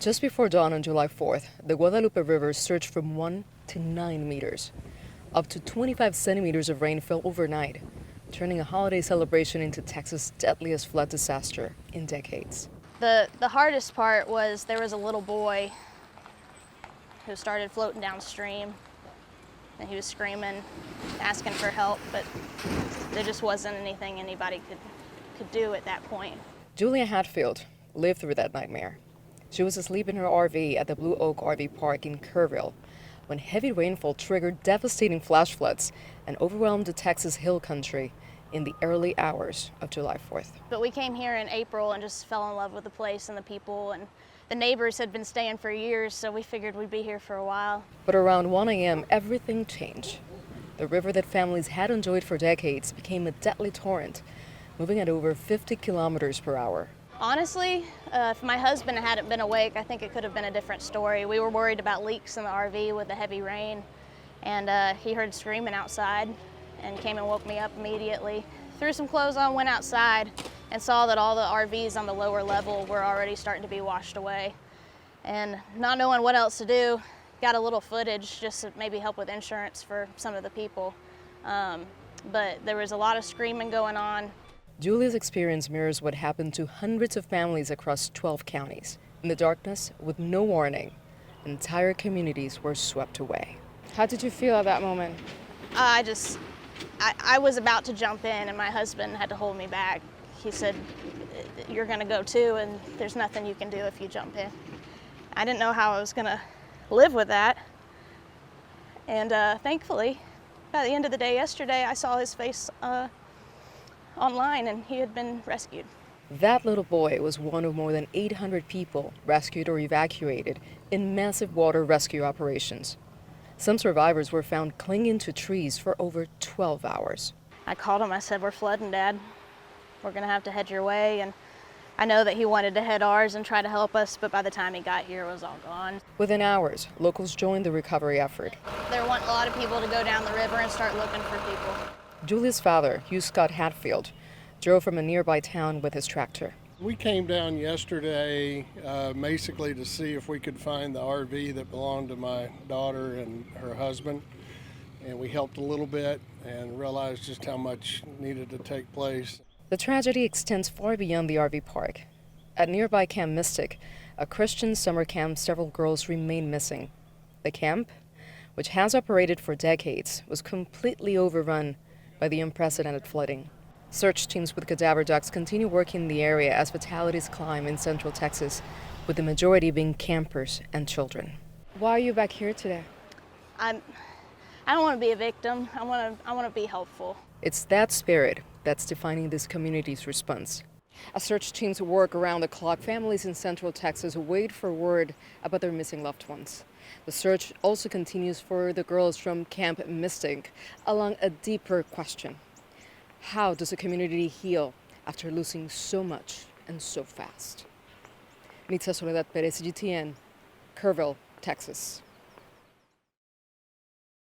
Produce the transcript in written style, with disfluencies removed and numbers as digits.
Just before dawn on July 4th, the Guadalupe River surged from 1 to 9 meters. Up to 25 centimeters of rain fell overnight, turning a holiday celebration into Texas' deadliest flood disaster in decades. The hardest part was there was a little boy who started floating downstream, and he was screaming, asking for help, but there just wasn't anything anybody could do at that point. Julia Hatfield lived through that nightmare. She was asleep in her RV at the Blue Oak RV Park in Kerrville when heavy rainfall triggered devastating flash floods and overwhelmed the Texas hill country in the early hours of July 4th. But we came here in April and just fell in love with the place and the people, and the neighbors had been staying for years, so we figured we'd be here for a while. But around 1 a.m., everything changed. The river that families had enjoyed for decades became a deadly torrent, moving at over 50 kilometers per hour. Honestly, if my husband hadn't been awake, I think it could have been a different story. We were worried about leaks in the RV with the heavy rain, and he heard screaming outside and came and woke me up immediately. Threw some clothes on, went outside, and saw that all the RVs on the lower level were already starting to be washed away. And not knowing what else to do, got a little footage just to maybe help with insurance for some of the people. But there was a lot of screaming going on. Julia's experience mirrors what happened to hundreds of families across 12 counties. In the darkness, with no warning, entire communities were swept away. How did you feel at that moment? I was about to jump in, and my husband had to hold me back. He said, "You're gonna go too, and there's nothing you can do if you jump in." I didn't know how I was gonna live with that. And thankfully, by the end of the day yesterday, I saw his face online, and he had been rescued. That little boy was one of more than 800 people rescued or evacuated in massive water rescue operations. Some survivors were found clinging to trees for over 12 hours. I called him, I said, "We're flooding, Dad. We're gonna have to head your way." And I know that he wanted to head ours and try to help us, but by the time he got here, it was all gone. Within hours, locals joined the recovery effort. There weren't a lot of people to go down the river and start looking for people. Julia's father, Hugh Scott Hatfield, drove from a nearby town with his tractor. We came down yesterday basically to see if we could find the RV that belonged to my daughter and her husband, and we helped a little bit and realized just how much needed to take place. The tragedy extends far beyond the RV park. At nearby Camp Mystic, a Christian summer camp, several girls remain missing. The camp, which has operated for decades, was completely overrun by the unprecedented flooding. Search teams with cadaver dogs continue working in the area as fatalities climb in central Texas, with the majority being campers and children. Why are you back here today? I don't want to be a victim. I want to be helpful. It's that spirit that's defining this community's response. As search teams work around the clock, families in central Texas wait for word about their missing loved ones. The search also continues for the girls from Camp Mystic along a deeper question. How does a community heal after losing so much and so fast? Nitza, Soledad, Perez, CGTN, Kerrville, Texas.